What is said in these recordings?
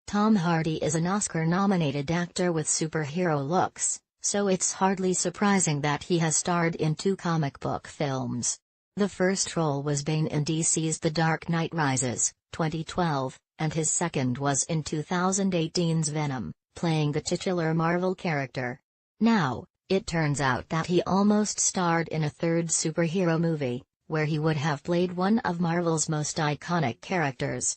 Tom Hardy is an Oscar-nominated actor with superhero looks, so it's hardly surprising that he has starred in 2 comic book films. The first role was Bane in DC's The Dark Knight Rises, 2012, and his second was in 2018's Venom, playing the titular Marvel character. Now, it turns out that he almost starred in a 3rd superhero movie, where he would have played one of Marvel's most iconic characters.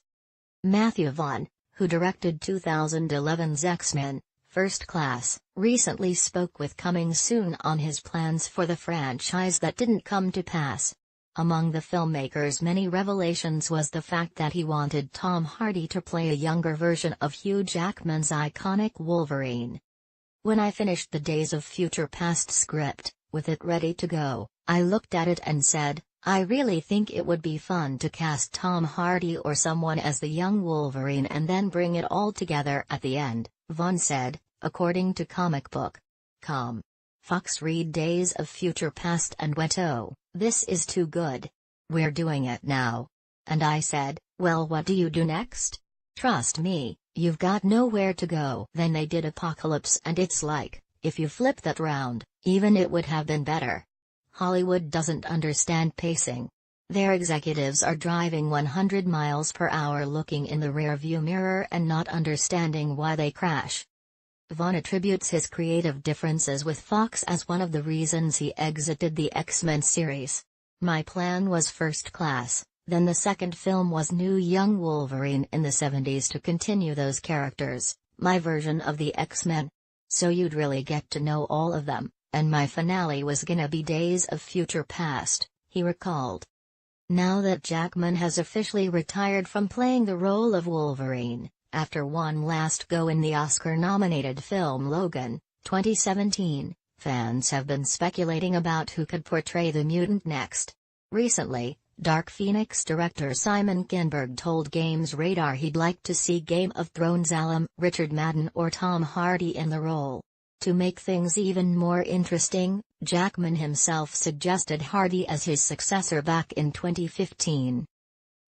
Matthew Vaughn, who directed 2011's X-Men: First Class, recently spoke with Coming Soon on his plans for the franchise that didn't come to pass. Among the filmmaker's many revelations was the fact that he wanted Tom Hardy to play a younger version of Hugh Jackman's iconic Wolverine. When I finished the Days of Future Past script, with it ready to go, I looked at it and said, I really think it would be fun to cast Tom Hardy or someone as the young Wolverine and then bring it all together at the end, Vaughn said, according to comicbook.com. Fox read Days of Future Past and went, "Oh, this is too good. We're doing it now." And I said, "Well, what do you do next? Trust me, you've got nowhere to go." Then they did Apocalypse, and it's like, if you flip that round, even it would have been better. Hollywood doesn't understand pacing. Their executives are driving 100 miles per hour looking in the rearview mirror and not understanding why they crash. Vaughn attributes his creative differences with Fox as one of the reasons he exited the X-Men series. "My plan was First Class, then the second film was New Young Wolverine in the 70s to continue those characters, my version of the X-Men. So you'd really get to know all of them, and my finale was gonna be Days of Future Past," he recalled. Now that Jackman has officially retired from playing the role of Wolverine, after one last go in the Oscar-nominated film Logan, 2017, fans have been speculating about who could portray the mutant next. Recently, Dark Phoenix director Simon Kinberg told Games Radar he'd like to see Game of Thrones alum Richard Madden or Tom Hardy in the role. To make things even more interesting, Jackman himself suggested Hardy as his successor back in 2015.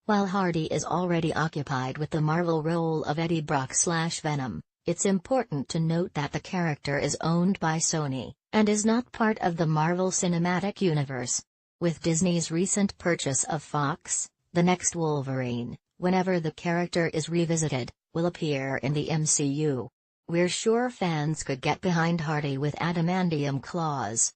While Hardy is already occupied with the Marvel role of Eddie Brock/Venom, it's important to note that the character is owned by Sony, and is not part of the Marvel Cinematic Universe. With Disney's recent purchase of Fox, the next Wolverine, whenever the character is revisited, will appear in the MCU. We're sure fans could get behind Hardy with adamantium claws.